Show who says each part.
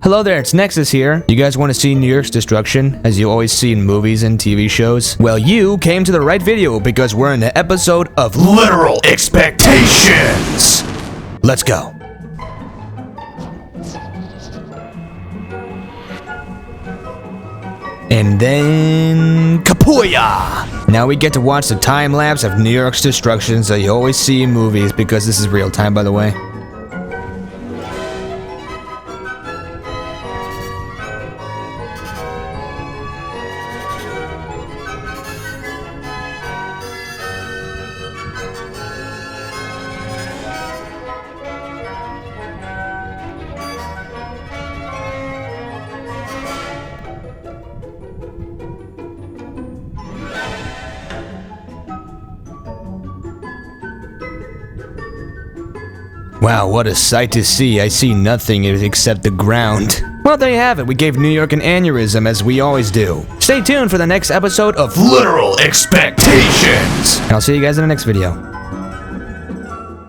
Speaker 1: Hello there, it's Nexus here. You guys want to see New York's destruction, as you always see in movies and TV shows? Well, you came to the right video because we're in the episode of Literal Expectations! Let's go. And then... Kapuya! Now we get to watch the time-lapse of New York's destruction that you always see in movies, because this is real time, by the way. Wow, what a sight to see. I see nothing except the ground. Well, there you have it. We gave New York an aneurysm, as we always do. Stay tuned for the next episode of Literal Expectations! And I'll see you guys in the next video.